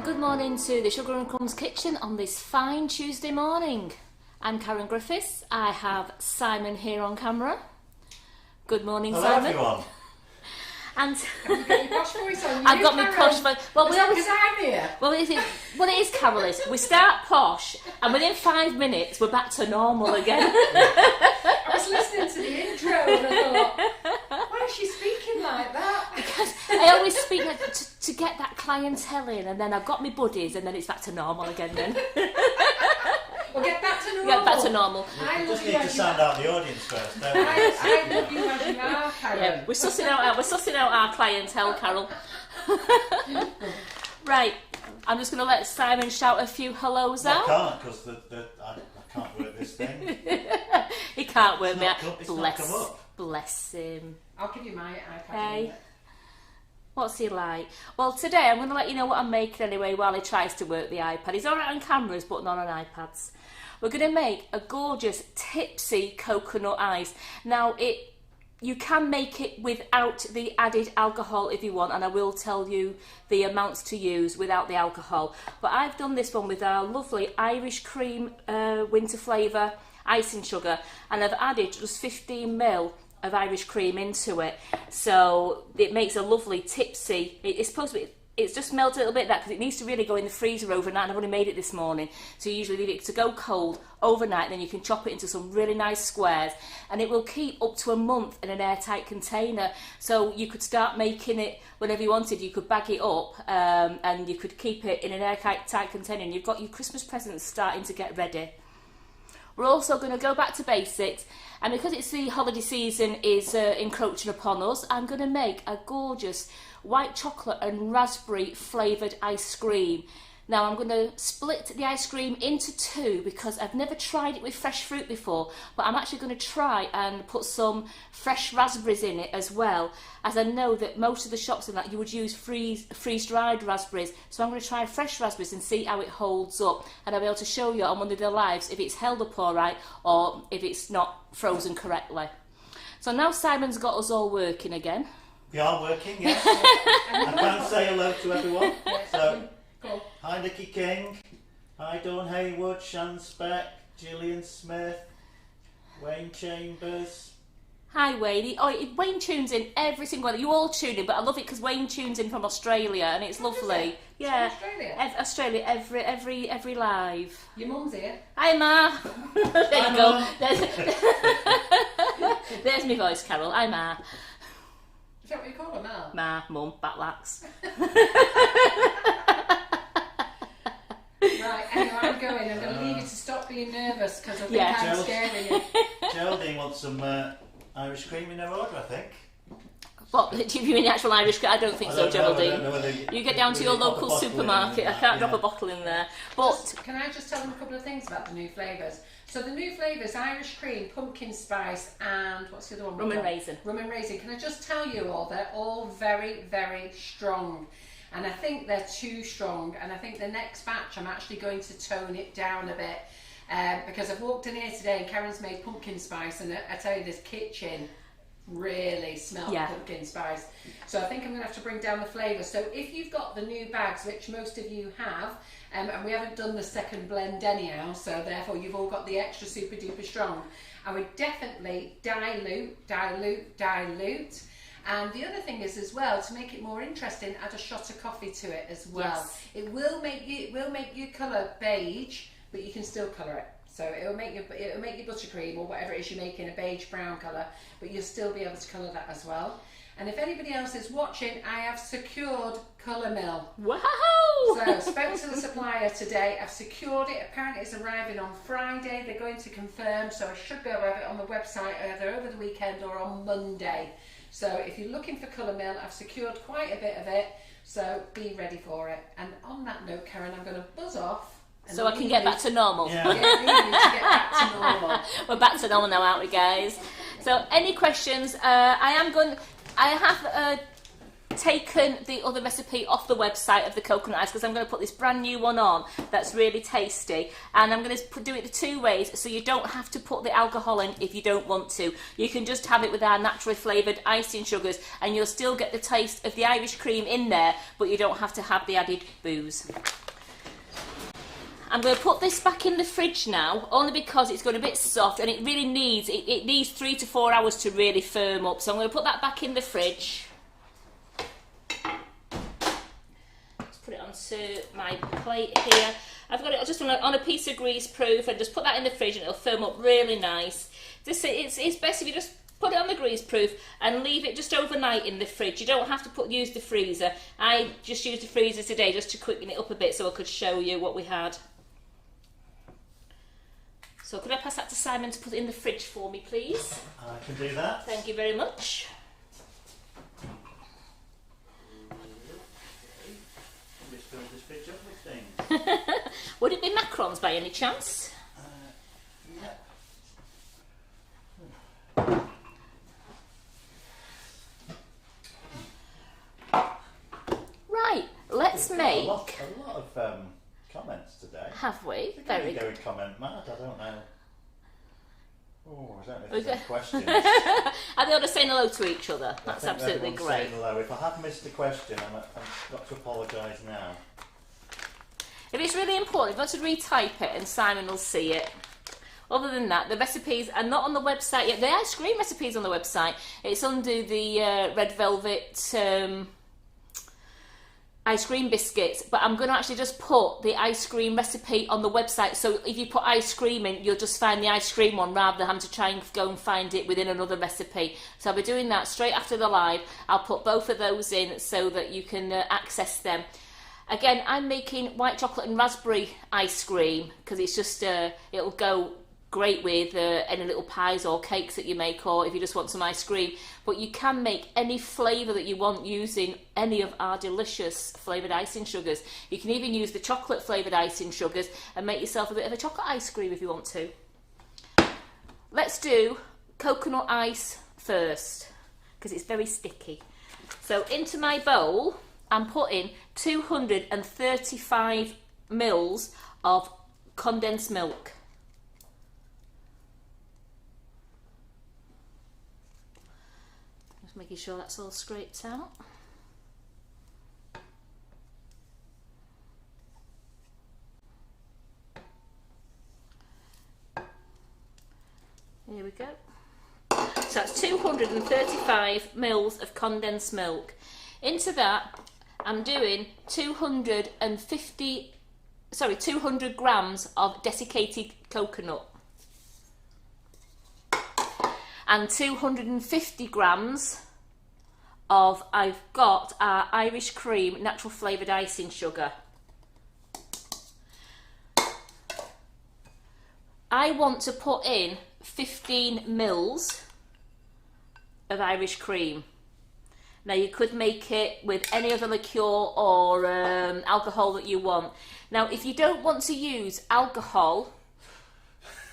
Good morning to the Sugar and Crumbs kitchen on this fine Tuesday morning. I'm Karen Griffiths. I have Simon here on camera. Good morning, Hello, Simon. Everyone. And You've got your posh voice on you, I've got my posh voice. Well, we always. because I'm here. Well, what it is, Carol, is we start posh, and within 5 minutes we're back to normal again. I was listening to the intro and I thought, why is she speaking like that? Because I always speak like, to get that clientele in, and then I've got my buddies, and then it's back to normal again. Then We'll get back to normal. yeah, back to normal. I We love just you need to as you sound are. out the audience first, don't we? I love you as you are, Karen. Yeah, we're sussing out our clientele, Carol. Right, I'm just going to let Simon shout a few hellos out. I can't, because I can't work this thing. He can't work It's me not out. come- it's not come up. Bless him. I'll give you my iPad. Hey. What's he like? Well, today I'm going to let you know what I'm making anyway while he tries to work the iPad. He's alright on cameras, but not on iPads. We're going to make a gorgeous Tipsy coconut ice. Now, you can make it without the added alcohol if you want, and I will tell you the amounts to use without the alcohol. But I've done this one with our lovely Irish cream winter flavour icing sugar, and I've added just 15ml of Irish cream into it, so it makes a lovely tipsy. It's supposed to be. It's just melted a little bit that because it needs to really go in the freezer overnight, and I've only made it this morning. So you usually leave it to go cold overnight, then you can chop it into some really nice squares, and it will keep up to a month in an airtight container. So you could start making it whenever you wanted. You could bag it up and you could keep it in an airtight container, and you've got your Christmas presents starting to get ready. We're also going to go back to basics, and because it's the holiday season is encroaching upon us, I'm going to make a gorgeous white chocolate and raspberry flavoured ice cream. Now I'm going to split the ice cream into two because I've never tried it with fresh fruit before, but I'm actually going to try and put some fresh raspberries in it as well, as I know that most of the shops in that you would use freeze-dried raspberries. So I'm going to try fresh raspberries and see how it holds up, and I'll be able to show you on one of the lives if it's held up all right or if it's not frozen correctly. So now Simon's got us all working again. We are working, yes. I can say hello to everyone. So, Cool. hi Nicky King, hi Dawn Haywood, Shan Speck, Gillian Smith, Wayne Chambers. Hi Wayne. Oh, Wayne tunes in every single one. You all tune in, but I love it because Wayne tunes in from Australia, and it's lovely. it? Yeah, It's from Australia? Australia every live. Your mum's here. Hi Ma. There Hi, you go. Mum. There's my voice, Carol. Hi Ma. Is that what you call her now? Ma, Mum, Batlacks. Right, anyway, I'm going. I'm going to leave you to stop being nervous because I think Yeah. I'm Gerald. scaring you. Geraldine wants some Irish cream in her order, I think. What? Do you mean the actual Irish? I don't think I so, don't know, I don't Geraldine. know whether You get down to your whether you pop a local bottle in supermarket. I and can't that, drop a bottle in there. But Can I just tell them a couple of things about the new flavours? So the new flavours, Irish cream, pumpkin spice, and what's the other one? rum and raisin. Rum and raisin. Can I just tell you all, they're all very, very strong. And I think they're too strong. And I think the next batch, I'm actually going to tone it down a bit. Because I've walked in here today and Karen's made pumpkin spice. And I tell you, this kitchen really smells pumpkin spice. So I think I'm going to have to bring down the flavour. So if you've got the new bags, which most of you have, and we haven't done the second blend anyhow, so therefore you've all got the extra super duper strong, I would definitely dilute. And the other thing is as well, to make it more interesting, add a shot of coffee to it as well. Yes. It will make your colour beige, but you can still colour it. So it'll make your buttercream or whatever it is you're making a beige brown colour, but you'll still be able to colour that as well. And if anybody else is watching, I have secured Colour Mill. Wow! So spoke to the supplier today. I've secured it. Apparently it's arriving on Friday. They're going to confirm, so I should be able to have it on the website either over the weekend or on Monday. So if you're looking for Colour Mill, I've secured quite a bit of it. So be ready for it. And on that note, Karen, I'm going to buzz off. So I can get back to normal. Yeah. Leave you to get back to normal. We're back to normal now, aren't we, guys? So any questions? I have taken the other recipe off the website of the coconut ice because I'm going to put this brand new one on that's really tasty, and I'm going to do it the two ways, so you don't have to put the alcohol in if you don't want to. You can just have it with our naturally flavoured icing sugars and you'll still get the taste of the Irish cream in there, but you don't have to have the added booze. I'm going to put this back in the fridge now, only because it's got a bit soft and it really needs, it needs 3 to 4 hours to really firm up. So I'm going to put that back in the fridge. Let's put it onto my plate here. I've got it just on a piece of greaseproof and just put that in the fridge and it'll firm up really nice. It's best if you just put it on the greaseproof and leave it just overnight in the fridge. You don't have to use the freezer. I just used the freezer today just to quicken it up a bit so I could show you what we had. So could I pass that to Simon to put it in the fridge for me, please? I can do that. Thank you very much. Just fill this fridge up with things. Would it be macarons by any chance? Yeah. Right, let's make... A lot of comments today. Have we? Very good. Going comment mad, I don't know. Oh, I don't know if there's any questions. Are they all just saying hello to each other? That's absolutely great. Saying hello. If I have missed a question, I've got to apologise now. If it's really important, if you want to retype it and Simon will see it. Other than that, the recipes are not on the website yet. The ice cream recipe is on the website. It's under the red velvet ice cream biscuits, but I'm going to actually just put the ice cream recipe on the website, so if you put ice cream in, you'll just find the ice cream one rather than having to try and go and find it within another recipe. So I'll be doing that straight after the live. I'll put both of those in so that you can access them. Again, I'm making white chocolate and raspberry ice cream because it's just, it'll go great with any little pies or cakes that you make, or if you just want some ice cream. But you can make any flavour that you want using any of our delicious flavoured icing sugars. You can even use the chocolate flavoured icing sugars and make yourself a bit of a chocolate ice cream if you want to. Let's do coconut ice first because it's very sticky. So into my bowl I'm putting 235 mils of condensed milk. Making sure that's all scraped out. Here we go. So that's 235 mils of condensed milk. Into that I'm doing 200 grams of desiccated coconut and 250 grams of, I've got our Irish Cream natural flavoured icing sugar. I want to put in 15 mils of Irish cream. Now you could make it with any other liqueur or alcohol that you want. Now if you don't want to use alcohol,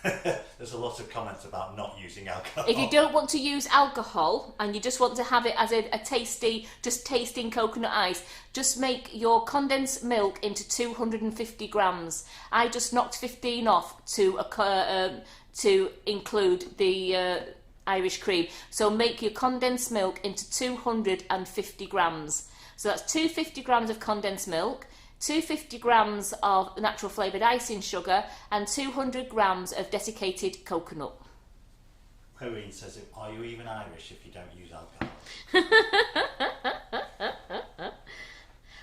there's a lot of comments about not using alcohol. If you don't want to use alcohol and you just want to have it as a tasty, just tasting coconut ice, just make your condensed milk into 250 grams. I just knocked 15 off to include the Irish cream. So make your condensed milk into 250 grams. So that's 250 grams of condensed milk, 250 grams of natural flavoured icing sugar and 200 grams of desiccated coconut. Irene says, are you even Irish if you don't use alcohol?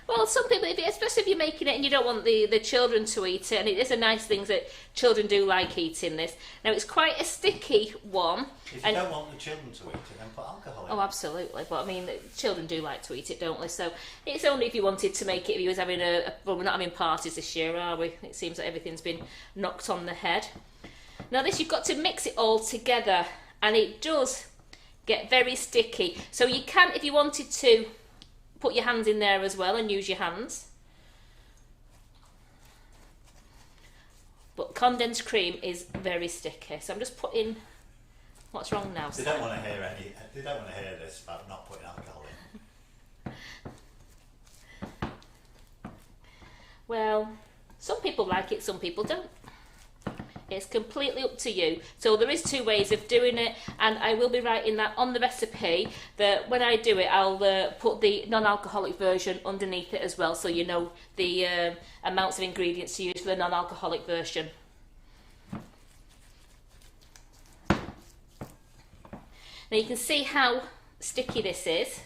Well, some people, especially if you're making it and you don't want the children to eat it, and it is a nice thing that children do like eating this. Now, it's quite a sticky one. If you don't want the children to eat it, then put alcohol in. Oh, absolutely. But I mean, children do like to eat it, don't they? So it's only if you wanted to make it, if you was having well, we're not having parties this year, are we? It seems like everything's been knocked on the head. Now this, you've got to mix it all together, and it does get very sticky. So you can, if you wanted to, put your hands in there as well and use your hands. But condensed cream is very sticky. So I'm just putting. What's wrong now? They don't want to hear this about not putting alcohol in. Well, some people like it, some people don't. It's completely up to you. So there is 2 ways of doing it, and I will be writing that on the recipe, that when I do it I'll put the non-alcoholic version underneath it as well, so you know the amounts of ingredients to use for the non-alcoholic version. Now you can see how sticky this is.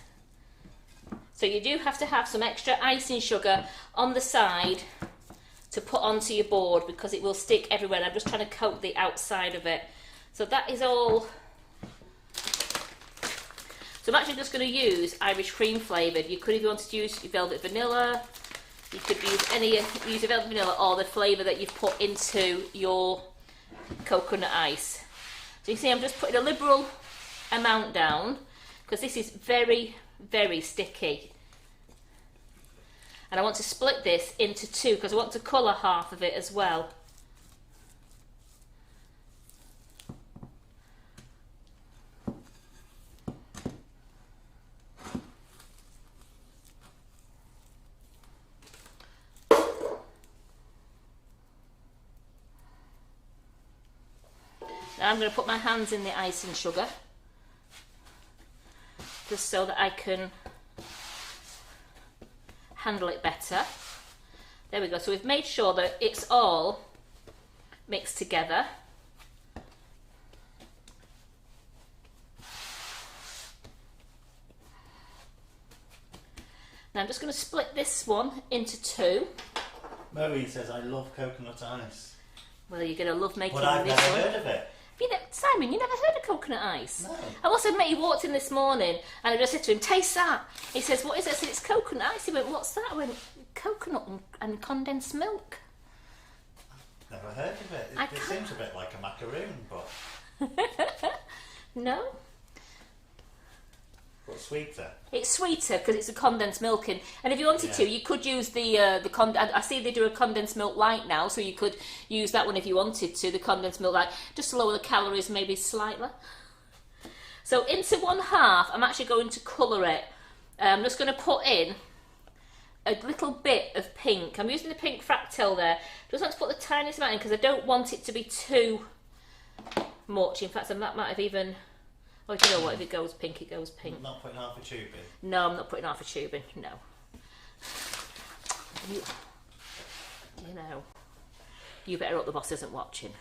So you do have to have some extra icing sugar on the side to put onto your board, because it will stick everywhere. I'm just trying to coat the outside of it. So that is all. So I'm actually just going to use Irish Cream Flavoured. You could, if you wanted to use your velvet vanilla, you could use your velvet vanilla or the flavour that you've put into your coconut ice. So you can see I'm just putting a liberal amount down, because this is very, very sticky. And I want to split this into 2 because I want to colour half of it as well. Now I'm going to put my hands in the icing sugar, just so that I can handle it better. There we go. So we've made sure that it's all mixed together. Now I'm just going to split this one into 2. Maureen says, I love coconut ice. Well, you're going to love making But I've this never one. heard of it. Simon, you never heard of coconut ice? No. I must admit, he walked in this morning and I just said to him, taste that. He says, what is it? I said, it's coconut ice. He went, what's that? I went, coconut and condensed milk. Never heard of it. It seems a bit like a macaroon, but... No. But sweeter. It's sweeter because it's a condensed milk in. And if you wanted to, you could use I see they do a condensed milk light now, so you could use that one if you wanted to, the condensed milk light, just to lower the calories maybe slightly. So into 1/2, I'm actually going to colour it. I'm just going to put in a little bit of pink. I'm using the pink Fractel there. Just want to put the tiniest amount in because I don't want it to be too much. In fact, I might have even... Oh, do you know what? If it goes pink, it goes pink. Not putting half a tube in? No, I'm not putting half a tube in. No. You know. You better hope the boss isn't watching.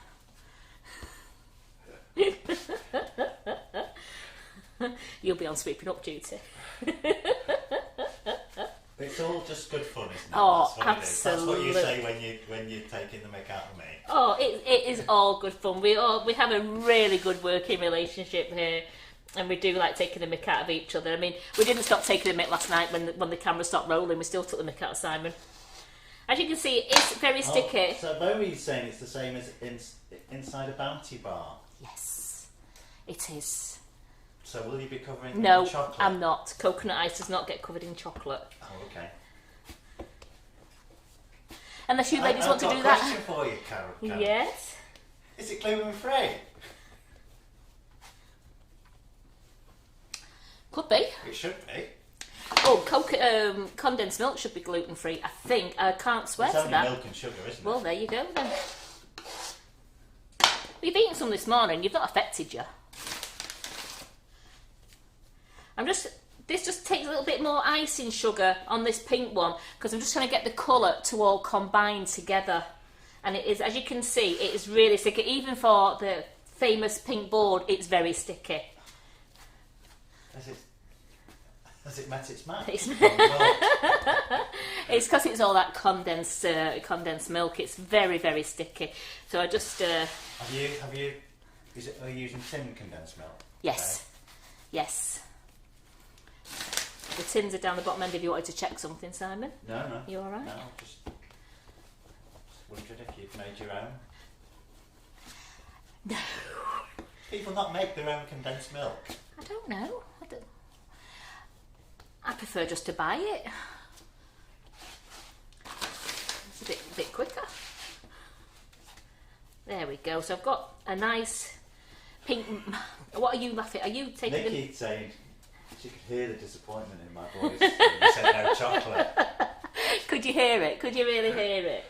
You'll be on sweeping up duty. It's all just good fun, isn't it? Oh, that's absolutely. That's what you say when you're taking the mick out of me. Oh, it is all good fun. We have a really good working relationship here, and we do like taking the mick out of each other. I mean, we didn't stop taking the mick last night when the camera stopped rolling. We still took the mick out of Simon. As you can see, it's very sticky. So Bowie's saying it's the same as inside a Bounty bar. Yes, it is. So will you be covering it No, in chocolate? I'm not. Coconut ice does not get covered in chocolate. Oh, okay. Unless you ladies want to do I've that. got a question for you, Carol. Yes. Is it gluten-free? Could be. It should be. Oh, condensed milk should be gluten-free, I think. I can't swear It's to only that. milk and sugar, isn't Well, it? there you go then. You've eaten some this morning. You've not affected you. This just takes a little bit more icing sugar on this pink one because I'm just trying to get the colour to all combine together. And it is, as you can see, it is really sticky. Even for the famous pink board, it's very sticky. Has it met its match? It's because it's all that condensed milk. It's very, very sticky. So I just... Are you using tin condensed milk? Yes. Okay. Yes. The tins are down the bottom end if you wanted to check something, Simon. No. You all right? No, just wondered if you'd made your own. No. People not make their own condensed milk? I don't know. I prefer just to buy it. It's a bit quicker. There we go. So I've got a nice pink... What are you laughing at? Are you taking... Nikki's saying she could hear the disappointment in my voice when you said no chocolate. Could you hear it? Could you really hear it?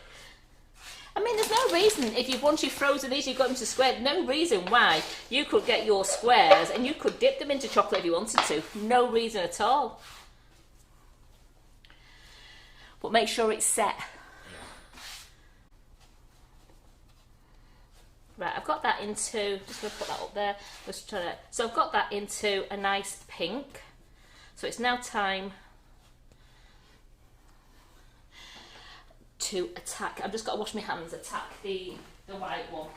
I mean, there's no reason, once you've frozen these, you've got them to square, no reason why you could get your squares and you could dip them into chocolate if you wanted to. No reason at all. But make sure it's set. Right, I've got that into, just going to put that up there. So I've got that into a nice pink. So it's now time to attack. I've just got to wash my hands, attack the white one.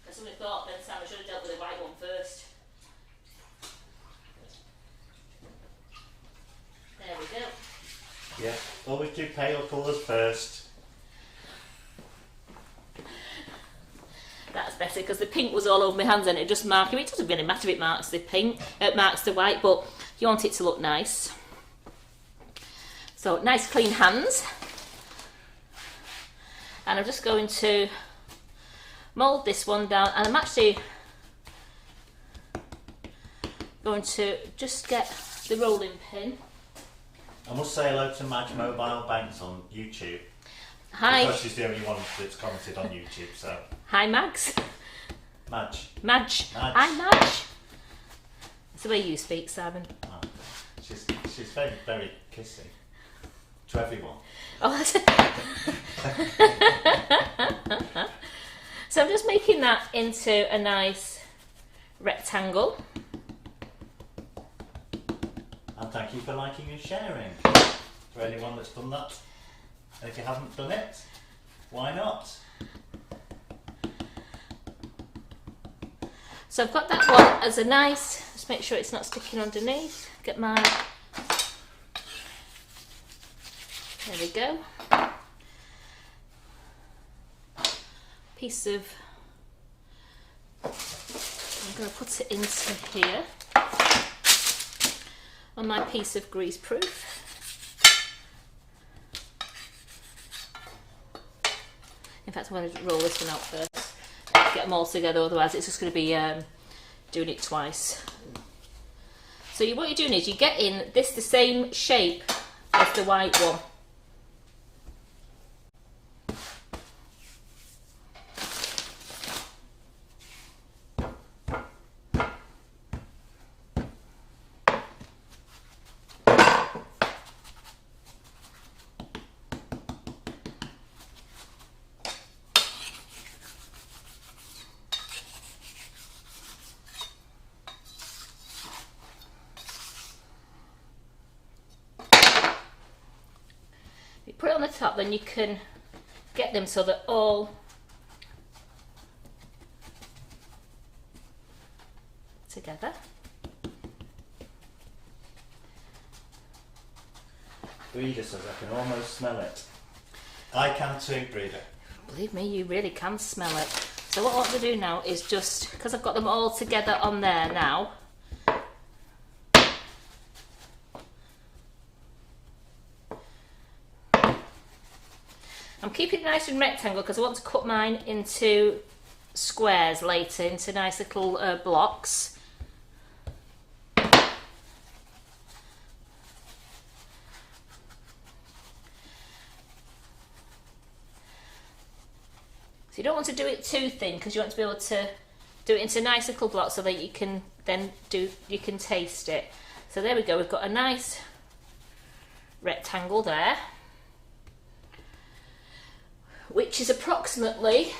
Because somebody thought then, Sam, I should have dealt with the white one first. There we go. Yeah, always do pale colours first. That's better because the pink was all over my hands and it just marked it. It doesn't really matter if it marks the pink, it marks the white, but you want it to look nice. So nice clean hands. And I'm just going to mould this one down, and I'm actually going to just get the rolling pin. I must say hello to Madge Mobile Banks on YouTube. Hi. Because she's the only one that's commented on YouTube, so. Hi, Mags. Madge. Madge. Madge. Hi, Madge. That's the way you speak, Simon. Oh, she's very, very kissy to everyone. Oh, that's So I'm just making that into a nice rectangle. And thank you for liking and sharing. For anyone that's done that. And if you haven't done it, why not? So I've got that one as a nice, just make sure it's not sticking underneath. Get my, there we go. Piece of, I'm going to put it into here on my piece of greaseproof. In fact, I'm going to roll this one out first. Get them all together, otherwise it's just going to be doing it twice. So what you're doing is you get in this the same shape as the white one. Put it on the top, then you can get them so they're all together. Breeder says I can almost smell it. I can too, Breeder. Believe me, you really can smell it. So what I want to do now is just, because I've got them all together on there now, I'm keeping it nice and rectangle because I want to cut mine into squares later, into nice little blocks. So you don't want to do it too thin because you want to be able to do it into nice little blocks so that you can then you can taste it. So there we go, we've got a nice rectangle there, which is approximately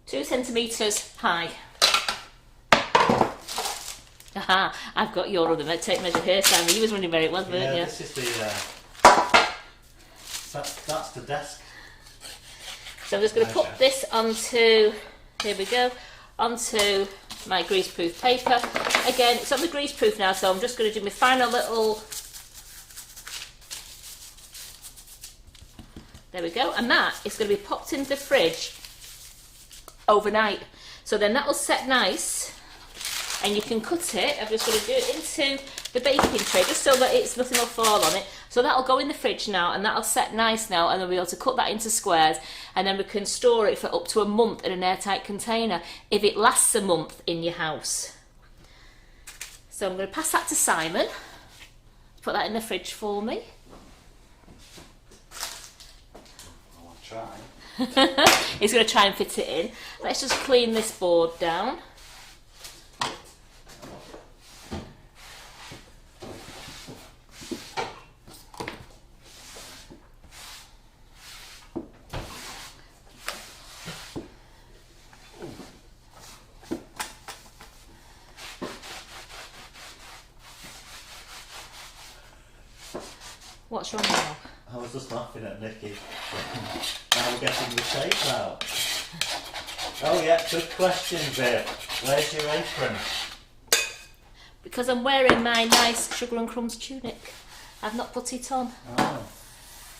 two centimetres high. Aha, I've got your other tape measure here, Simon. You was wondering where it was, weren't you? This is the that's the desk. So I'm just going to put this onto, here we go, onto my greaseproof paper. Again, it's on the greaseproof now, so I'm just going to do my final little, there we go, and that is going to be popped into the fridge overnight. So then that will set nice and you can cut it. I'm just going to do it into the baking tray just so that nothing will fall on it. So that'll go in the fridge now, and that'll set nice now, and then we'll be able to cut that into squares, and then we can store it for up to a month in an airtight container if it lasts a month in your house. So I'm going to pass that to Simon. Put that in the fridge for me. I'll try. He's going to try and fit it in. Let's just clean this board down. What's wrong now? I was just laughing at Nikki. Now we're getting the shape out. Oh yeah, good question, Viv. Where's your apron? Because I'm wearing my nice sugar and crumbs tunic. I've not put it on. Oh.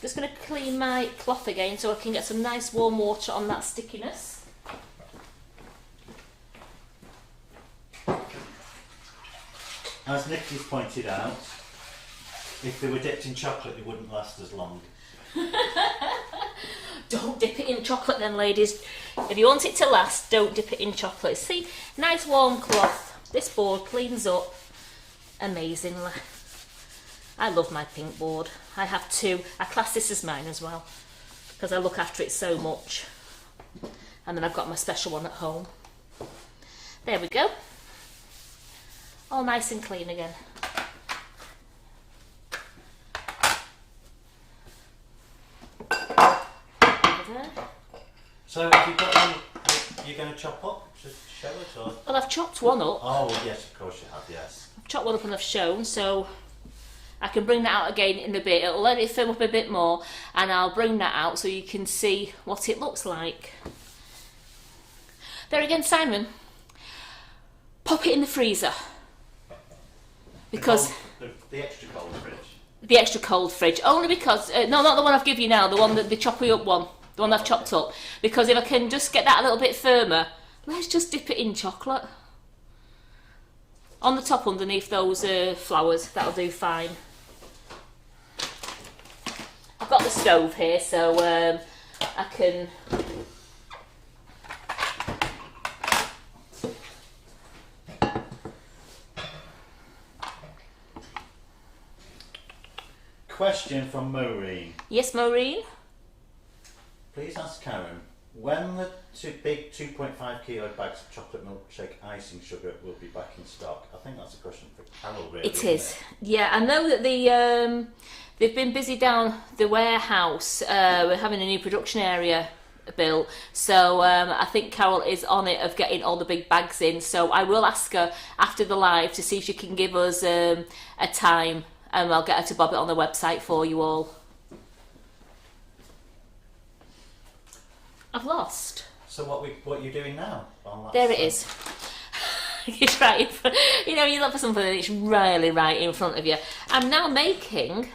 Just going to clean my cloth again so I can get some nice warm water on that stickiness. As Nikki's pointed out, if they were dipped in chocolate, they wouldn't last as long. Don't dip it in chocolate then, ladies. If you want it to last, don't dip it in chocolate. See, nice warm cloth. This board cleans up amazingly. I love my pink board. I have two. I class this as mine as well because I look after it so much. And then I've got my special one at home. There we go. All nice and clean again. So have you got one you're going to chop up to show us? Or? Well, I've chopped one up. Oh yes, of course you have, yes. I've chopped one up and I've shown, so I can bring that out again in a bit. It'll let it firm up a bit more, and I'll bring that out so you can see what it looks like. There again, Simon, pop it in the freezer. Because the extra cold fridge. The extra cold fridge, only because, no, not the one I've given you now, the one that the choppy up one, the one I've chopped up, because if I can just get that a little bit firmer, let's just dip it in chocolate. On the top underneath those flowers, that'll do fine. I've got the stove here, so I can... Question from Maureen. Yes, Maureen? Please ask Karen when the two big 2.5 kilo bags of chocolate milkshake icing sugar will be back in stock. I think that's a question for Carol, really. It is. Yeah, I know that they've been busy down the warehouse. We're having a new production area built, so I think Carol is on it of getting all the big bags in. So I will ask her after the live to see if she can give us a time, and I'll get her to bob it on the website for you all. I've lost. So what are you doing now? There it is. It's right in front. You know, you look for something and it's really right in front of you. I'm now making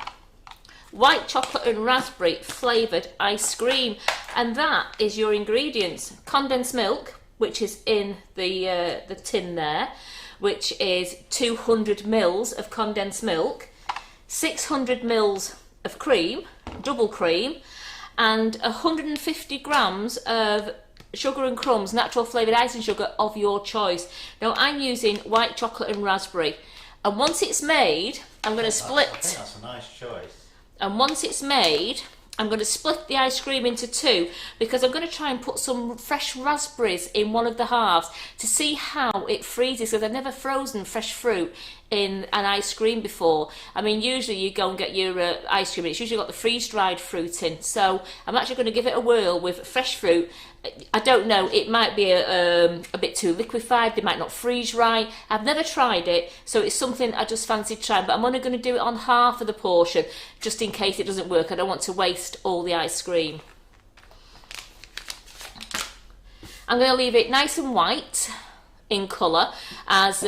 white chocolate and raspberry flavoured ice cream, and that is your ingredients: condensed milk, which is in the tin there, which is 200 mils of condensed milk, 600 mils of cream, double cream, and 150 grams of sugar and crumbs, natural flavoured icing sugar of your choice. Now I'm using white chocolate and raspberry, and once it's made, I'm going to split. I think that's a nice choice. And once it's made, I'm going to split the ice cream into two, because I'm going to try and put some fresh raspberries in one of the halves to see how it freezes, because I've never frozen fresh fruit in an ice cream before. I mean, usually you go and get your ice cream and it's usually got the freeze-dried fruit in. So I'm actually going to give it a whirl with fresh fruit. I don't know, it might be a bit too liquefied, they might not freeze right. I've never tried it, so it's something I just fancied trying, but I'm only going to do it on half of the portion, just in case it doesn't work. I don't want to waste all the ice cream. I'm going to leave it nice and white in colour, as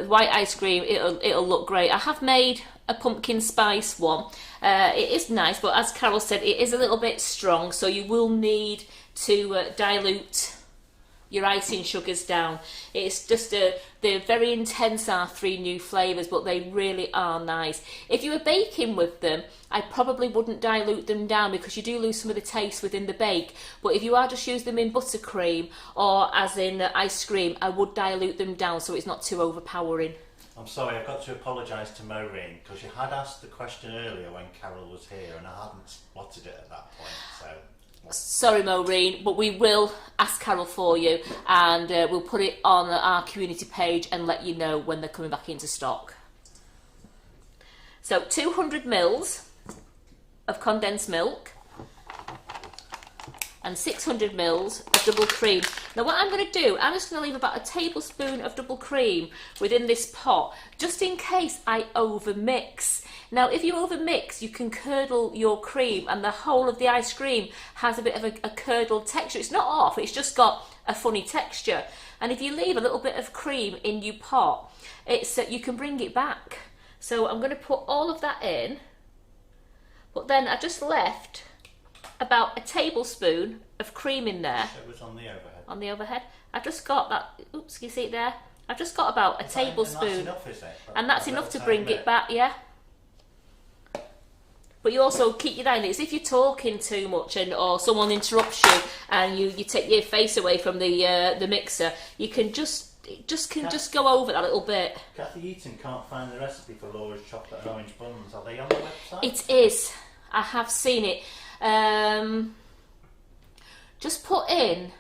white ice cream, it'll look great. I have made a pumpkin spice one. It is nice, but as Carol said, it is a little bit strong, so you will need to dilute your icing sugars down. It's just they're very intense, our 3 new flavours, but they really are nice. If you were baking with them, I probably wouldn't dilute them down because you do lose some of the taste within the bake. But if you are just using them in buttercream or as in ice cream, I would dilute them down so it's not too overpowering. I'm sorry, I've got to apologise to Maureen because you had asked the question earlier when Carol was here and I hadn't spotted it at that point, so... Sorry Maureen, but we will ask Carol for you and we'll put it on our community page and let you know when they're coming back into stock. So 200 mils of condensed milk and 600 mils of double cream. Now what I'm going to do, I'm just going to leave about a tablespoon of double cream within this pot, just in case I over mix. Now if you over mix, you can curdle your cream and the whole of the ice cream has a bit of a curdled texture. It's not off, it's just got a funny texture. And if you leave a little bit of cream in your pot, it's you can bring it back. So I'm going to put all of that in, but then I just left about a tablespoon of cream in there. So it was on the overhead. On the overhead. I've just got that, oops, can you see it there? I've just got about a tablespoon. And that's enough, is it? And that's enough to bring it back, yeah. But you also keep your eye on it. It's if you're talking too much and or someone interrupts you and you take your face away from the mixer, you can just go over that a little bit. Kathy Eaton can't find the recipe for Laura's chocolate and orange buns. Are they on the website? It is. I have seen it. Just put in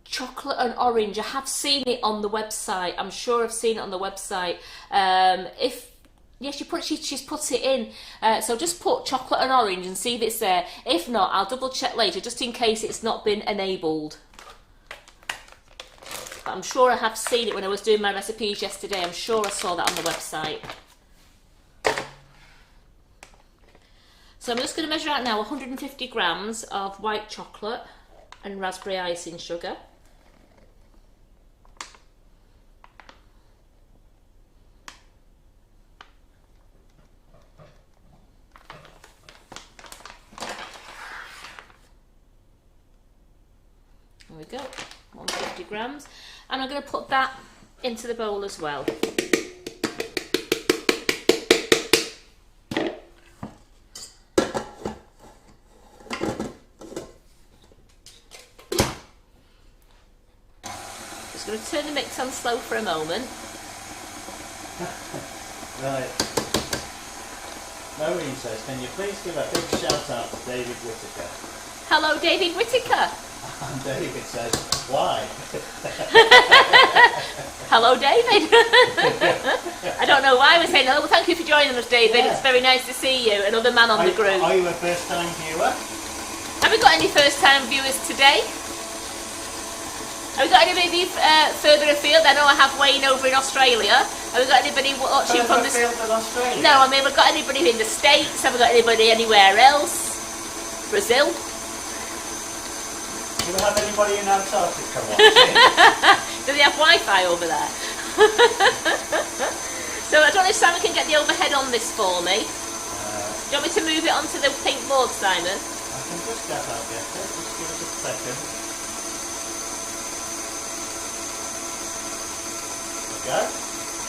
chocolate and orange. I have seen it on the website. I'm sure I've seen it on the website. Yes, she's put it in. So just put chocolate and orange and see if it's there. If not, I'll double check later just in case it's not been enabled. But I'm sure I have seen it when I was doing my recipes yesterday. I'm sure I saw that on the website. So I'm just going to measure out now 150 grams of white chocolate and raspberry icing sugar. There we go, 150 grams. And I'm going to put that into the bowl as well. Just going to turn the mix on slow for a moment. Right. Maureen says, can you please give a big shout out to David Whittaker? Hello, David Whittaker. And David says, why? Hello, David. I don't know why we're saying hello, but thank you for joining us, David. Yeah. It's very nice to see you, another man on the group. Are you a first time viewer? Have we got any first time viewers today? Have we got anybody further afield? I know I have Wayne over in Australia. Have we got anybody watching from the... Further afield than Australia? No, I mean, we've got anybody in the States? Have we got anybody anywhere else? Brazil? Do you have anybody in Antarctica watching? Do they have Wi-Fi over there? So I don't know if Simon can get the overhead on this for me. Do you want me to move it onto the pink board, Simon? I can just get that, yes. Just give us a second. There we go.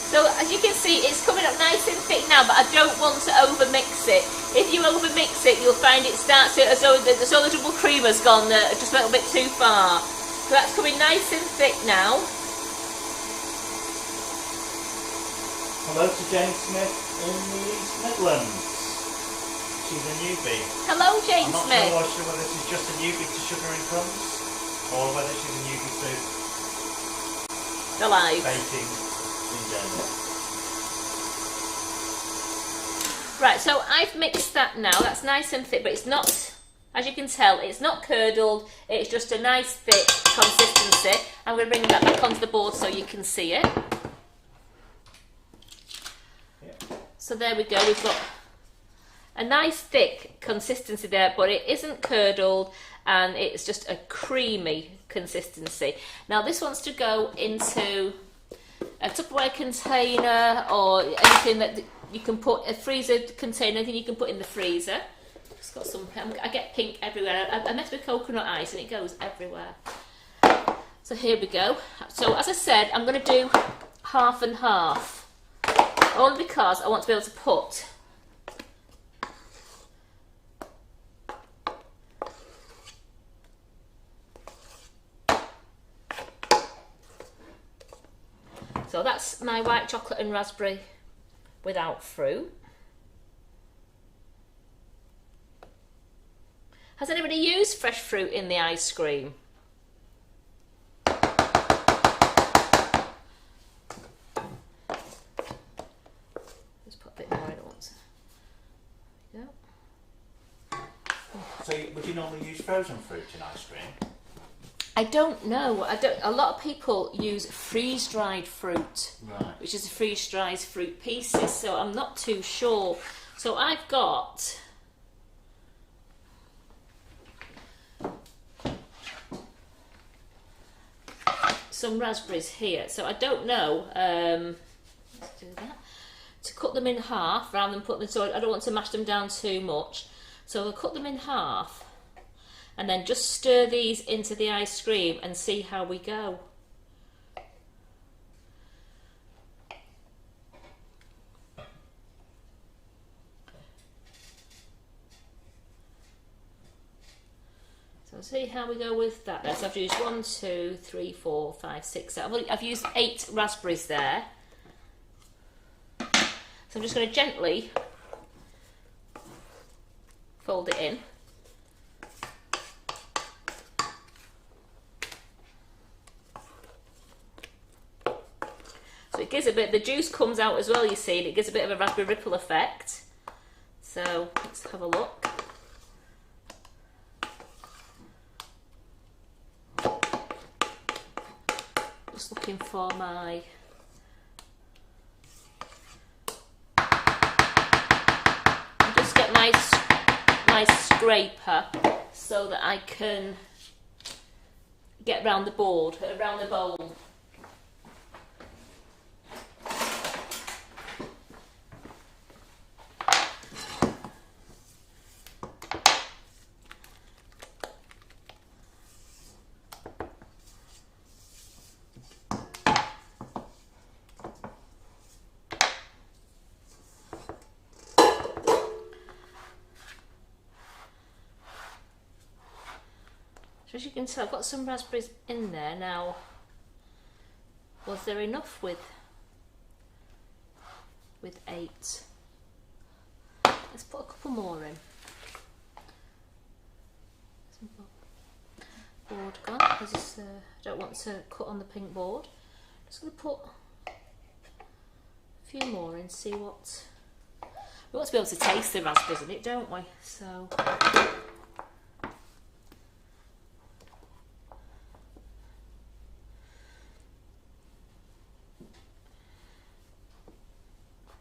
So as you can see, it's coming up nice and thick now, but I don't want to over mix it. If you over mix it, you'll find it starts to, as though the double cream has gone just a little bit too far. So that's coming nice and thick now. Hello to Jane Smith in the East Midlands. She's a newbie. Hello, Jane I'm not Smith. sure whether she's just a newbie to Sugar and Crumbs or whether she's a newbie to Alive. baking in general. Right, so I've mixed that now. That's nice and thick, but it's not, as you can tell, it's not curdled. It's just a nice thick consistency. I'm going to bring that back onto the board so you can see it. So there we go. We've got a nice thick consistency there, but it isn't curdled and it's just a creamy consistency. Now this wants to go into a Tupperware container or anything that you can put, a freezer container, anything you can put in the freezer. It's got some, I get pink everywhere. I mess with coconut ice and it goes everywhere. So here we go. So as I said, I'm going to do half and half, only because I want to be able to put so that's my white chocolate and raspberry without fruit. Has anybody used fresh fruit in the ice cream? Just put a bit more in at once. There we go. So would you normally use frozen fruit in ice cream? I don't know. A lot of people use freeze-dried fruit, Right. which is freeze-dried fruit pieces. So I'm not too sure. So I've got some raspberries here. So I don't know. Let's do that. To cut them in half rather than put them. So I don't want to mash them down too much. So I'll cut them in half. And then just stir these into the ice cream and see how we go. So see how we go with that. So I've used 1, 2, 3, 4, 5, 6, 7. I've used 8 raspberries there. So I'm just going to gently fold it in. So it gives a bit, the juice comes out as well, you see, and it gives a bit of a raspberry ripple effect. So let's have a look. Just looking for my just get my scraper so that I can get around the board, around the bowl. So as you can tell, I've got some raspberries in there now. Was there enough with 8? Let's put a couple more in. Board gone, because I don't want to cut on the pink board. Just going to put a few more in, see what... We want to be able to taste the raspberries in it, don't we? So...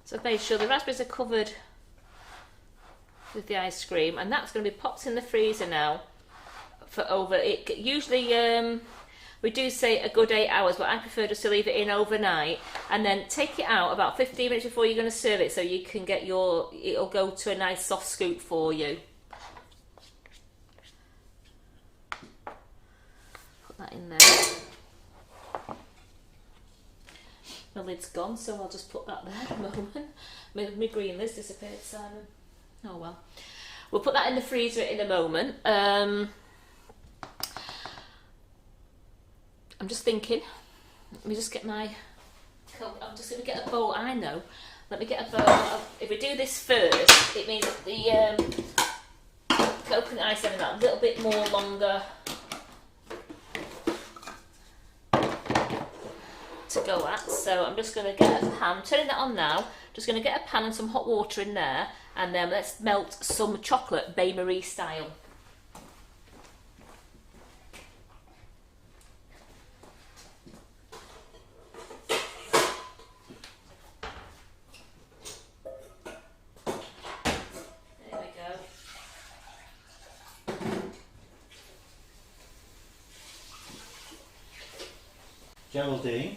So I've made sure the raspberries are covered with the ice cream, and that's going to be popped in the freezer now for over, it usually we do say a good 8 hours, but I prefer just to leave it in overnight and then take it out about 15 minutes before you're going to serve it, so you can get your, it'll go to a nice soft scoop for you. Put that in there. My lid's gone, so I'll just put that there at the moment. My green lid's disappeared, Simon. Oh well. We'll put that in the freezer in a moment. I'm just thinking, let me just get my, I'm just going to get a bowl, I know. Let me get a bowl. If we do this first, it means that the coconut ice having that a little bit more longer to go at. So I'm just going to get a pan, turning that on now, just going to get a pan and some hot water in there, and then let's melt some chocolate bain-marie style. There we go.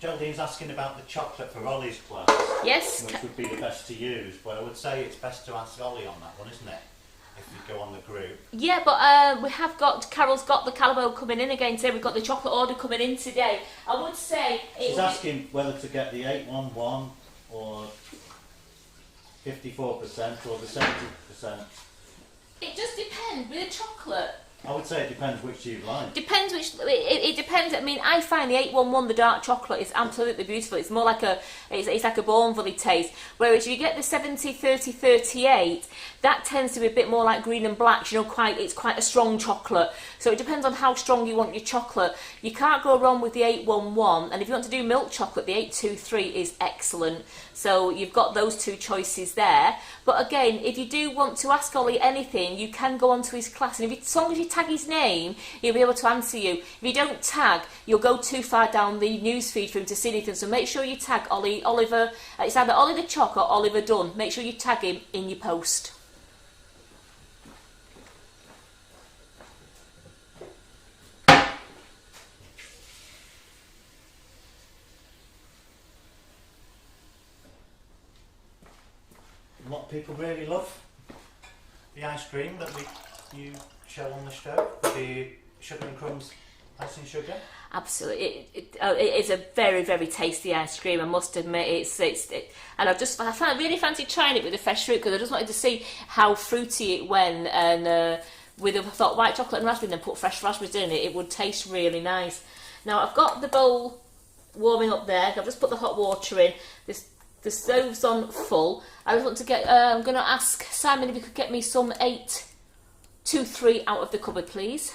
Geraldine's asking about the chocolate for Ollie's class. Yes. Which would be the best to use, but I would say it's best to ask Ollie on that one, isn't it? if you go on the group. Yeah, but we have got, Carol's got the Calabo coming in again today. We've got the chocolate order coming in today. I would say... She's asking whether to get the 811 or 54% or the 70%. It just depends with the chocolate. I would say it depends which you like. Depends which. It depends. I mean, I find the 811, the dark chocolate, is absolutely beautiful. It's more like it's like a Bourneville taste. Whereas you get the 70, 30, 38, that tends to be a bit more like green and black. You know, it's quite a strong chocolate. So it depends on how strong you want your chocolate. You can't go wrong with the 811, and if you want to do milk chocolate, the 823 is excellent. So you've got those two choices there. But again, if you do want to ask Ollie anything, you can go onto his class, and as long as you tag his name, he'll be able to answer you. If you don't tag, you'll go too far down the newsfeed for him to see anything. So make sure you tag Oliver. It's either Ollie the Choc or Oliver Dunn. Make sure you tag him in your post. What people really love, the ice cream that you show on the stove, the sugar and crumbs icing sugar. Absolutely, it is a very, very tasty ice cream. I must admit, and I really fancied trying it with the fresh fruit because I just wanted to see how fruity it went, and I thought white chocolate and raspberry, and then put fresh raspberries in it, it would taste really nice. Now I've got the bowl warming up there. I've just put the hot water in. The stove's on full. I just want to get. I'm going to ask Simon if he could get me some 823 out of the cupboard, please.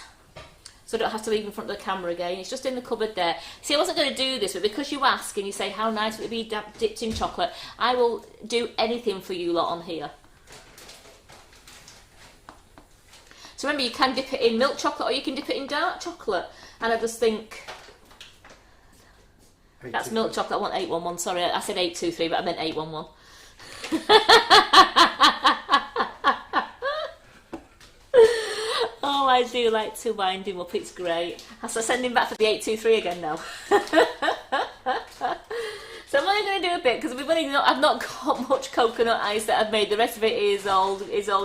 So I don't have to leave in front of the camera again. It's just in the cupboard there. See, I wasn't going to do this, but because you ask and you say how nice would it be dipped in chocolate, I will do anything for you lot on here. So remember, you can dip it in milk chocolate or you can dip it in dark chocolate. And I just think... That's milk chocolate. I want 811. Sorry, I said 823, but I meant 811. Oh, I do like to wind him up. It's great. So I send him back for the 823 again now. So I'm only going to do a bit because I've not got much coconut ice that I've made. The rest of it is all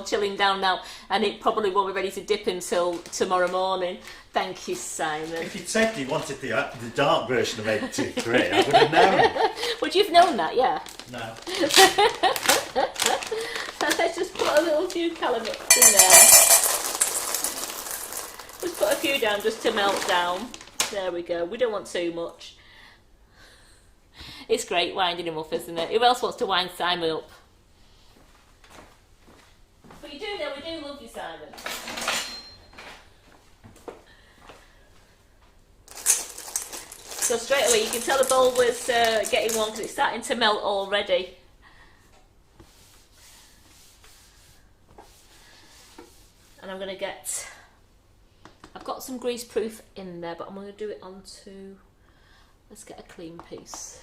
chilling down now, and it probably won't be ready to dip until tomorrow morning. Thank you, Simon. If you'd said you wanted the dark version of 823, I would have known. Would you have known that? Yeah. No. Let's just put a little few calamari in there. Just put a few down just to melt down. There we go. We don't want too much. It's great winding him up, isn't it? Who else wants to wind Simon up? But you do know we do love you, Simon. So straight away you can tell the bowl was getting warm because it's starting to melt already. And I'm going to I've got some grease proof in there, but I'm going to do it onto, let's get a clean piece.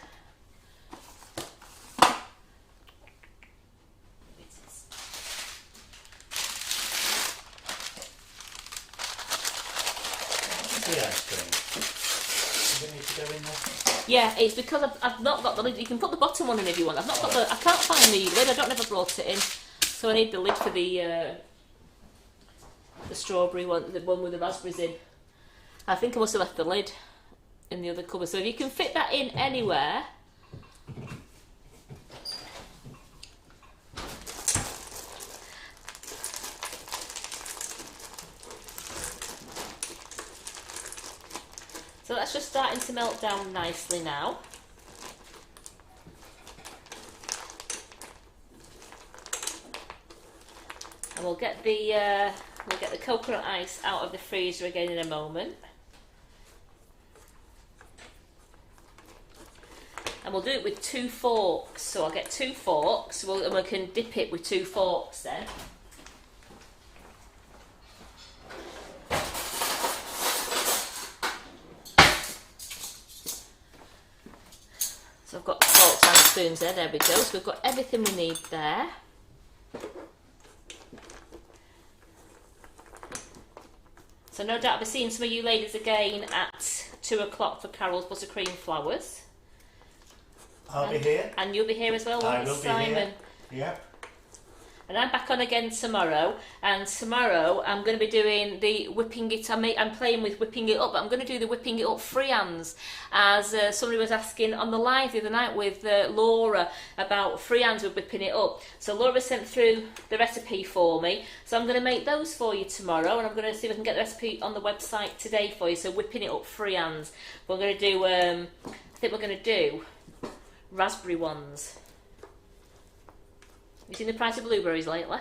The ice cream. Does it need to go in there? Yeah, it's because I've not got the lid. You can put the bottom one in if you want. I've not got I can't find the lid. I don't know if I brought it in. So I need the lid for the strawberry one, the one with the raspberries in. I think I must have left the lid in the other cupboard. So if you can fit that in anywhere. So that's just starting to melt down nicely now. And we'll get the coconut ice out of the freezer again in a moment. And we'll do it with 2 forks. So I'll get 2 forks, and we can dip it with 2 forks then. So I've got forks and spoons there we go. So we've got everything we need there. So no doubt I'll be seeing some of you ladies again at 2 o'clock for Carol's Buttercream Flowers. I'll be here. And you'll be here as well, won't you, Simon? Here. Yep. And I'm back on again tomorrow, and tomorrow I'm going to be doing the whipping it. I'm playing with whipping it up, but I'm going to do the whipping it up freehands, as somebody was asking on the live the other night with Laura about freehands with whipping it up. So Laura sent through the recipe for me, so I'm going to make those for you tomorrow, and I'm going to see if I can get the recipe on the website today for you. So whipping it up freehands. We're going to do, I think we're going to do raspberry ones. You seen the price of blueberries lately?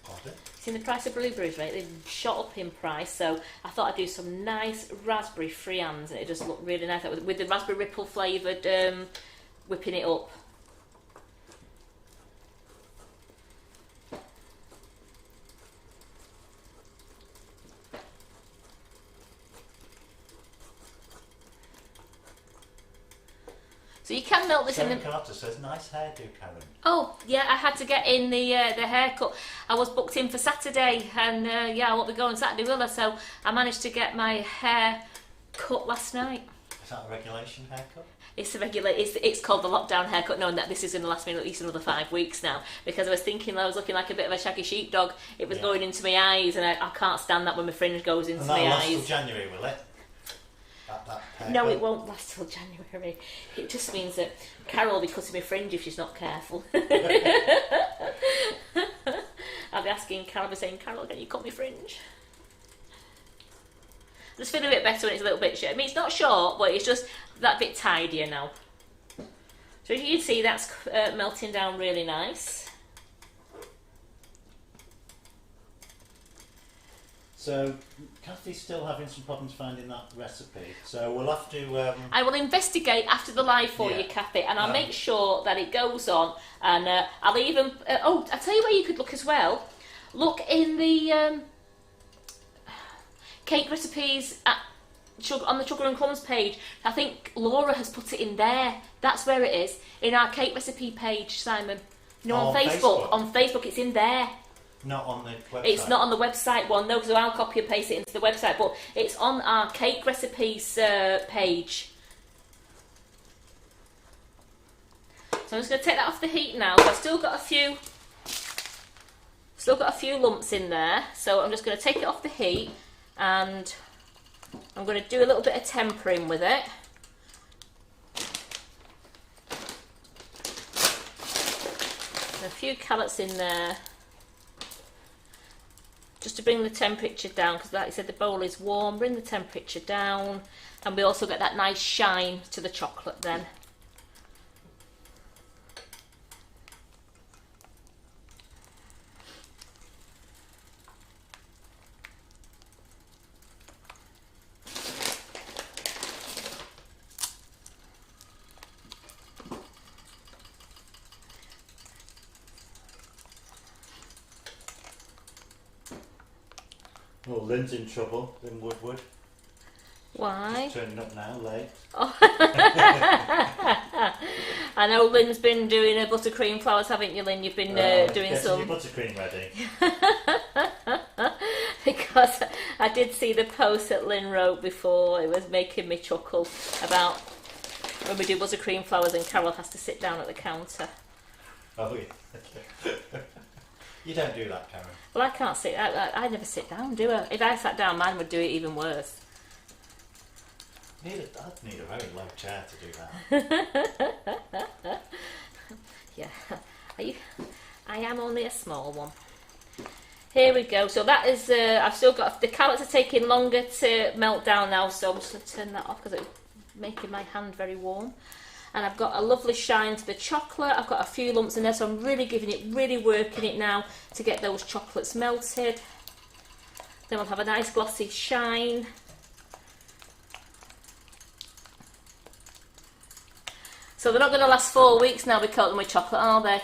Pardon? Seen the price of blueberries lately? They've shot up in price, so I thought I'd do some nice raspberry freehands, and it just looked really nice with the raspberry ripple flavoured whipping it up. So you can melt this in the... Carter says, nice hairdo, Karen. Oh, yeah, I had to get in the haircut. I was booked in for Saturday, and yeah, I won't be going Saturday, will I? So I managed to get my hair cut last night. Is that a regulation haircut? It's a regular. It's called the lockdown haircut, knowing that this is going to last me at least another 5 weeks now. Because I was thinking I was looking like a bit of a shaggy sheepdog. It was going into my eyes, and I can't stand that when my fringe goes into my eyes. And that'll last till January, will it? No, it won't last till January. It just means that Carol will be cutting my fringe if she's not careful. I'll be asking Carol, I'll be saying, Carol, can you cut my fringe? I just feel a bit better when it's a little bit short. I mean, it's not short, but it's just that bit tidier now. So as you can see, that's melting down really nice. So Kathy's still having some problems finding that recipe, so we'll have to... I will investigate after the live for you, Kathy, and I'll make sure that it goes on, and I'll even... oh, I'll tell you where you could look as well. Look in the cake recipes on the Sugar and Crumbs page. I think Laura has put it in there. That's where it is, in our cake recipe page, Simon. You know, on Facebook. On Facebook, it's in there. Not on the website? It's not on the website one, no, so I'll copy and paste it into the website, but it's on our cake recipes page. So I'm just going to take that off the heat now. So I've still got a few lumps in there, so I'm just going to take it off the heat, and I'm going to do a little bit of tempering with it. And a few carrots in there, just to bring the temperature down, because like I said, the bowl is warm. Bring the temperature down, and we also get that nice shine to the chocolate then. Oh, Lynn's in trouble, Lynn Woodward. Why? She's turning up now, late. Oh. I know Lynn's been doing her buttercream flowers, haven't you, Lynn? You've been doing some... your buttercream ready. Because I did see the post that Lynn wrote before. It was making me chuckle about when we do buttercream flowers and Carol has to sit down at the counter. Oh, yeah. You don't do that, Karen. Well, I can't sit. I never sit down, do I? If I sat down, mine would do it even worse. I'd need a very low chair to do that. Yeah, I am only a small one. Here we go. So that is. I've still got the carrots are taking longer to melt down now. So I'm just going to turn that off because it's making my hand very warm. And I've got a lovely shine to the chocolate. I've got a few lumps in there, so I'm really really working it now to get those chocolates melted. Then we'll have a nice glossy shine. So they're not going to last 4 weeks now. We coat them with chocolate, are they?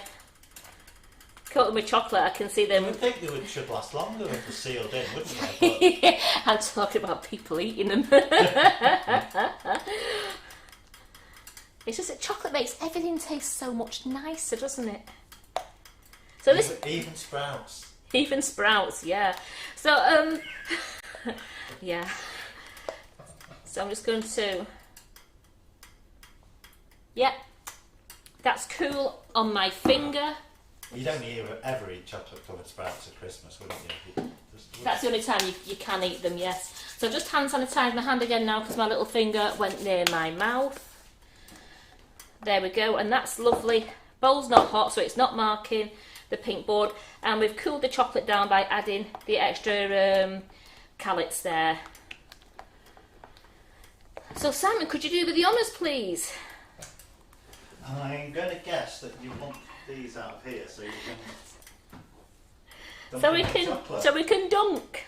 Coat them with chocolate. I can see them. I would think they should last longer if they're sealed in, wouldn't they? But... I'm talking about people eating them. It's just that chocolate makes everything taste so much nicer, doesn't it? So even sprouts. Even sprouts, yeah. So yeah. So I'm just going to. Yeah. That's cool on my finger. You don't ever eat chocolate-covered sprouts at Christmas, wouldn't you? That's the only time you can eat them, yes. So just hand sanitize my hand again now because my little finger went near my mouth. There we go, and that's lovely. Bowl's not hot, so it's not marking the pink board. And we've cooled the chocolate down by adding the extra callets there. So Simon, could you do with the honours, please? I'm going to guess that you want these out of here so you can So we can dunk.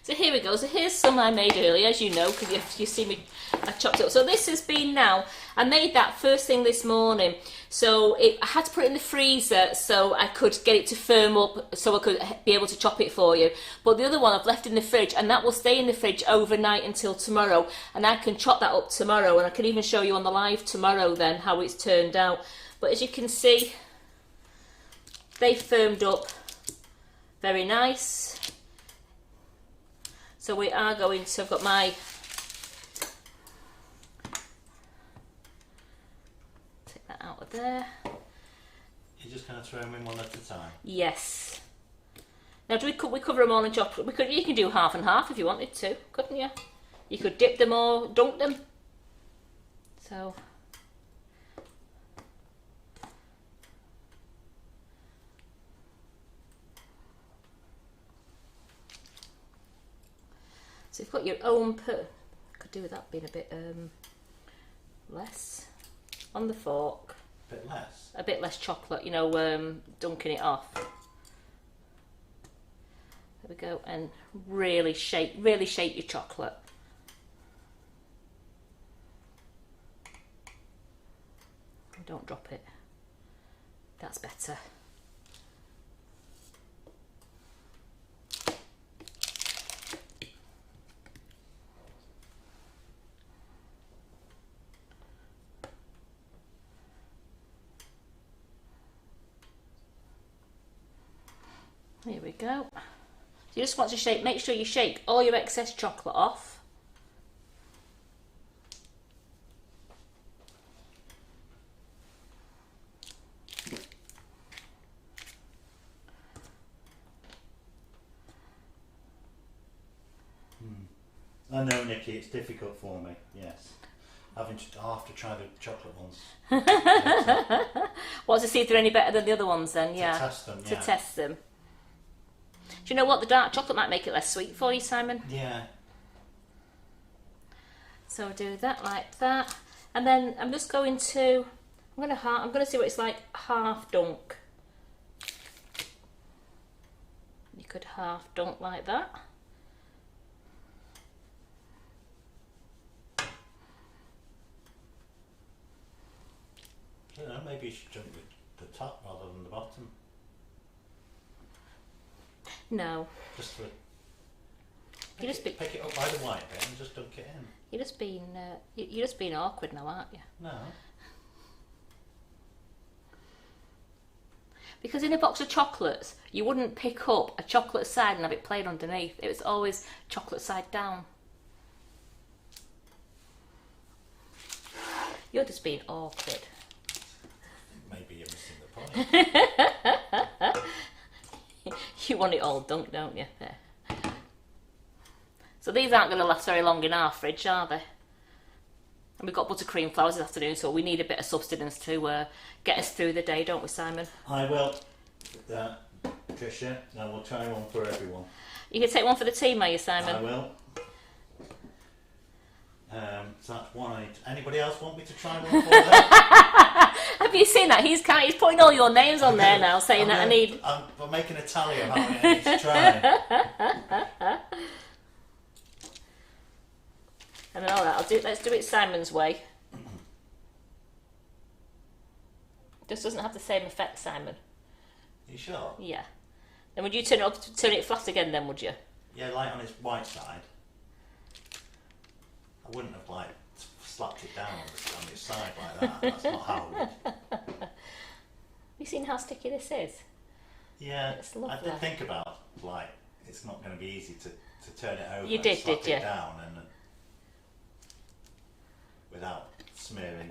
So here we go. So here's some I made earlier, as you know, because you see me, I chopped it up. So this has been now, I made that first thing this morning. So I had to put it in the freezer so I could get it to firm up so I could be able to chop it for you. But the other one I've left in the fridge, and that will stay in the fridge overnight until tomorrow. And I can chop that up tomorrow, and I can even show you on the live tomorrow then how it's turned out. But as you can see, they firmed up very nice. So we are going to, I've got my, take that out of there. You're just going to throw them in one at a time? Yes. Now do we cover them all in chocolate? You can do half and half if you wanted to, couldn't you? You could dip them or dunk them. So. So you've got your own could do with that being a bit less on the fork. A bit less? A bit less chocolate, you know, dunking it off. There we go, and really shake your chocolate. Don't drop it. That's better. Here we go. So you just want to shake, make sure you shake all your excess chocolate off. I know, Nikki, it's difficult for me, yes. I'll have to try the chocolate ones. What, to see if they're any better than the other ones then, yeah. To test them, To test them. Do you know what? The dark chocolate might make it less sweet for you, Simon. Yeah. So do that like that. And then I'm just going to, I'm going to see what it's like half dunk. You could half dunk like that. I don't know, maybe you should dunk the top rather than the bottom. No. Just for pick it up by the white bit and just dunk it in. You're just being awkward now, aren't you? No. Because in a box of chocolates, you wouldn't pick up a chocolate side and have it plain underneath. It was always chocolate side down. You're just being awkward. Maybe you're missing the point. You want it all dunked, don't you? There. So these aren't going to last very long in our fridge, are they? And we've got buttercream flowers this afternoon, so we need a bit of substance to get us through the day, don't we, Simon? I will. Tricia, and we'll try one for everyone. You can take one for the team, are you, Simon? I will. So that's one. Anybody else want me to try one for them? Have you seen that? He's putting all your names on there now, saying that I need. I'm making a tally of how many I need to try. And then all right, let's do it Simon's way. This doesn't have the same effect, Simon. You sure? Yeah. Then would you turn it flat again then, would you? Yeah, like on its white side. I wouldn't have slapped it down on its side like that. That's not how I would. Have you seen how sticky this is? Yeah, It's lovely. I did think about it's not going to be easy to turn it over. You did you? you? It down and without smearing.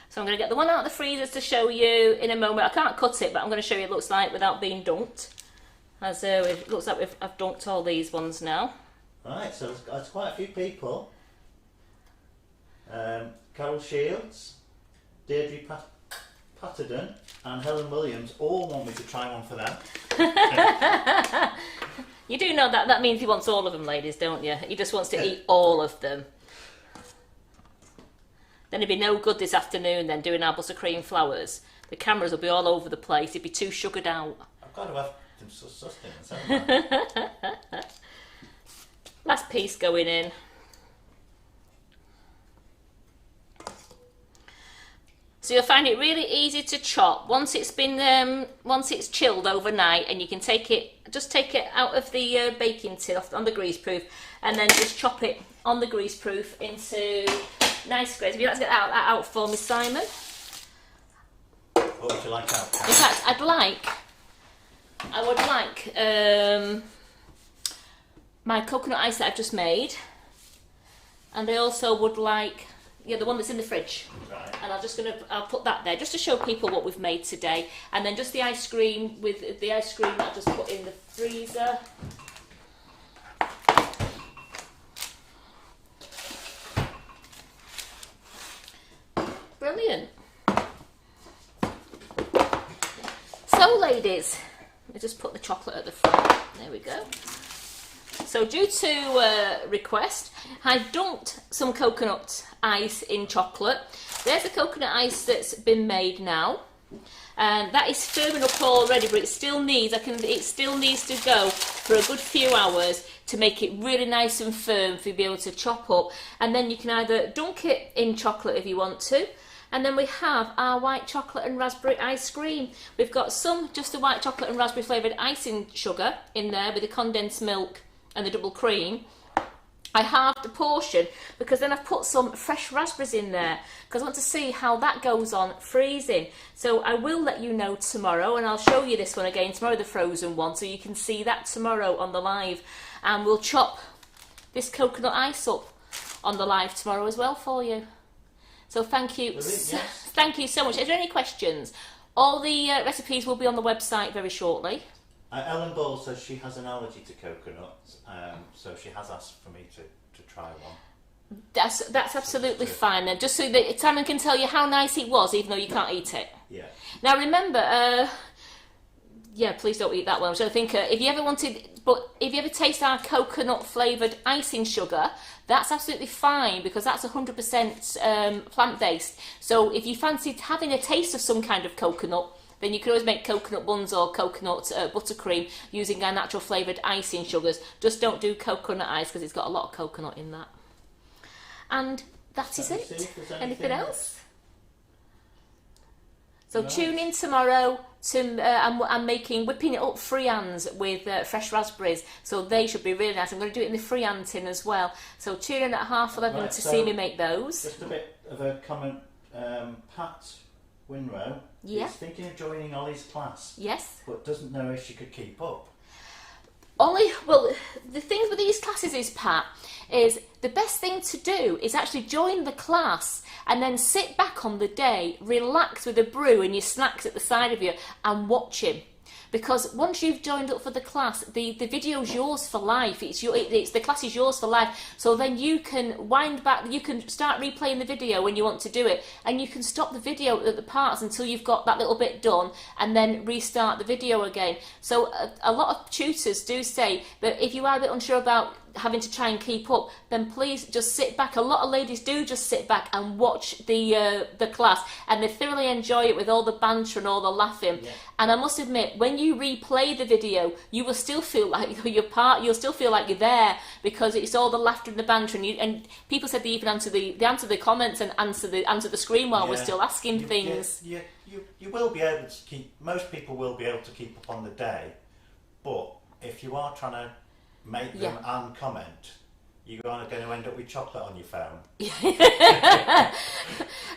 So I'm going to get the one out of the freezer to show you in a moment. I can't cut it, but I'm going to show you what it looks like without being dunked. As it looks like I've dunked all these ones now. Right, so there's quite a few people. Carol Shields, Deirdre Patterson and Helen Williams all want me to try one for them. You do know that means he wants all of them, ladies, don't you? He just wants to eat all of them. Then it'd be no good this afternoon then doing our buttercream flowers. The cameras will be all over the place. It'd be too sugared out. I've got to have some sustenance, haven't I? Last piece going in. So you'll find it really easy to chop once it's been once it's chilled overnight, and you can take it out of the baking tin on the greaseproof, and then just chop it on the greaseproof into nice squares. If you'd like to get that out for me, Simon. What would you like out? In fact, I would like my coconut ice that I've just made, and I also would like the one that's in the fridge. Right. And I'll put that there just to show people what we've made today, and then just the ice cream with the ice cream that I just put in the freezer. Brilliant. So, ladies, let me just put the chocolate at the front. There we go. So, due to request, I've dunked some coconut ice in chocolate. There's the coconut ice that's been made now. That is firming up already, but it still needs to go for a good few hours to make it really nice and firm for you to be able to chop up. And then you can either dunk it in chocolate if you want to. And then we have our white chocolate and raspberry ice cream. We've got just the white chocolate and raspberry flavoured icing sugar in there with the condensed milk and the double cream. I halved the portion because then I've put some fresh raspberries in there because I want to see how that goes on freezing. So I will let you know tomorrow, and I'll show you this one again tomorrow, the frozen one, so you can see that tomorrow on the live. And we'll chop this coconut ice up on the live tomorrow as well for you. So thank you, thank you so much. Is there any questions? All the recipes will be on the website very shortly. Ellen Ball says she has an allergy to coconuts, so she has asked for me to try one. That's absolutely fine then, just so that Simon can tell you how nice it was, even though you can't eat it. Yeah. Now remember, please don't eat that one. So I think if you ever taste our coconut flavoured icing sugar, that's absolutely fine because that's 100% plant-based. So if you fancied having a taste of some kind of coconut, then you can always make coconut buns or coconut buttercream using our natural flavoured icing sugars. Just don't do coconut ice because it's got a lot of coconut in that. And that is it. Anything else? So tune in tomorrow. I'm whipping it up freehands with fresh raspberries, so they should be really nice. I'm going to do it in the freehand tin as well. So tune in at 11:30 to see me make those. Just a bit of a comment. Pat Winrow is thinking of joining Ollie's class. Yes. But doesn't know if she could keep up. The thing with these classes is, Pat, is the best thing to do is actually join the class and then sit back on the day, relax with a brew and your snacks at the side of you and watch him. Because once you've joined up for the class, the video's yours for life. The class is yours for life. So then you can wind back, you can start replaying the video when you want to do it, and you can stop the video at the parts until you've got that little bit done, and then restart the video again. So a lot of tutors do say that if you are a bit unsure about having to try and keep up, then please just sit back. A lot of ladies do just sit back and watch the class, and they thoroughly enjoy it with all the banter and all the laughing. Yeah. And I must admit, when you replay the video, you will still feel like you're part. You'll still feel like you're there because it's all the laughter and the banter. And people said they even answer the comments and answer the screen while we're still asking things. You will be able to keep. Most people will be able to keep up on the day, but if you are trying to make them and comment, you're going to end up with chocolate on your phone.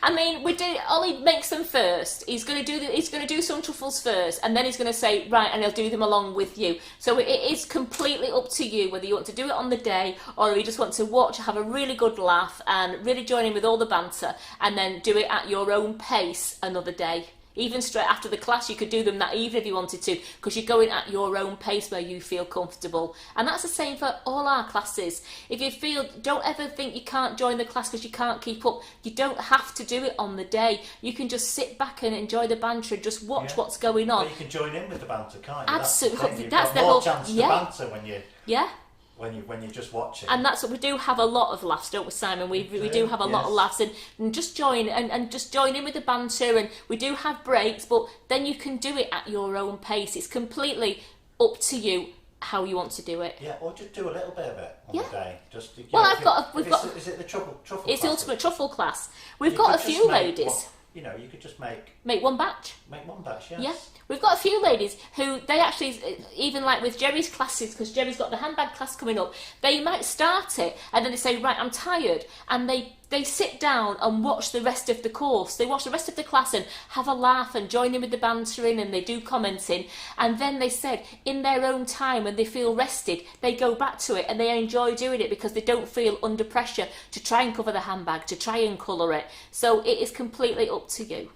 I mean, Ollie makes them first. He's going to do some truffles first, and then he's going to say, right, and he'll do them along with you. So it is completely up to you whether you want to do it on the day or you just want to watch, have a really good laugh, and really join in with all the banter, and then do it at your own pace another day. Even straight after the class, you could do them that evening if you wanted to, because you're going at your own pace where you feel comfortable. And that's the same for all our classes. If you feel, don't ever think you can't join the class because you can't keep up. You don't have to do it on the day. You can just sit back and enjoy the banter and just watch what's going on. Well, you can join in with the banter, can't you? Absolutely. That's the whole chance to banter when you... Yeah. When you're just watching. And that's what we do, have a lot of laughs, don't we, Simon? We do have a lot of laughs, and just join and just join in with the banter, and we do have breaks, but then you can do it at your own pace. It's completely up to you how you want to do it. Yeah, or just do a little bit of it on the day. Just Is it the truffle class? It's the ultimate truffle class. We've got a few ladies. You could just make one batch. Make one batch, yes. Yeah. We've got a few ladies who, they actually, even like with Jerry's classes, because Jerry's got the handbag class coming up, they might start it and then they say, right, I'm tired, and they sit down and watch the rest of the course. They watch the rest of the class and have a laugh and join in with the bantering, and they do commenting, and then they said in their own time when they feel rested, they go back to it and they enjoy doing it because they don't feel under pressure to try and cover the handbag, to try and colour it. So it is completely up to you.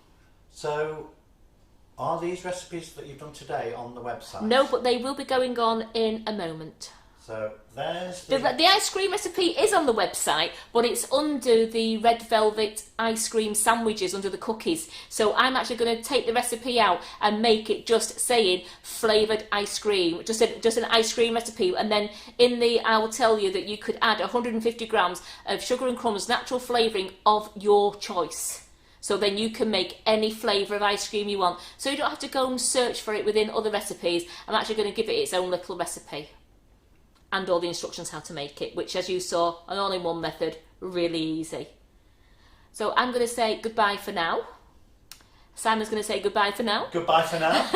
So are these recipes that you've done today on the website? No, but they will be going on in a moment. So there's the ice cream recipe is on the website, but it's under the red velvet ice cream sandwiches, under the cookies. So I'm actually going to take the recipe out and make it just saying flavoured ice cream, just an ice cream recipe. And then I will tell you that you could add 150 grams of sugar and crumbs, natural flavouring of your choice. So then you can make any flavour of ice cream you want. So you don't have to go and search for it within other recipes. I'm actually going to give it its own little recipe. And all the instructions how to make it, which, as you saw, an all-in-one method, really easy. So I'm going to say goodbye for now. Simon's going to say goodbye for now. Goodbye for now.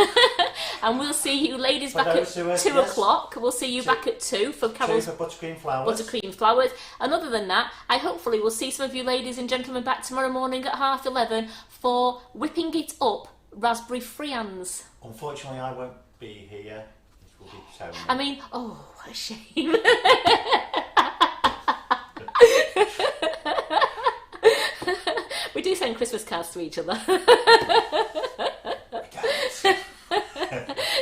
And we'll see you ladies back at 2 o'clock. We'll see you back at 2 for Carol's buttercream flowers. Buttercream flowers. And other than that, I hopefully will see some of you ladies and gentlemen back tomorrow morning at 11:30 for whipping it up raspberry friands. Unfortunately, I won't be here. This will be Tony. I mean, oh, what a shame. We do send Christmas cards to each other.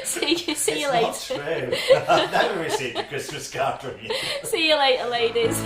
See you later. It's not true. I've never received a Christmas card from you. See you later, ladies.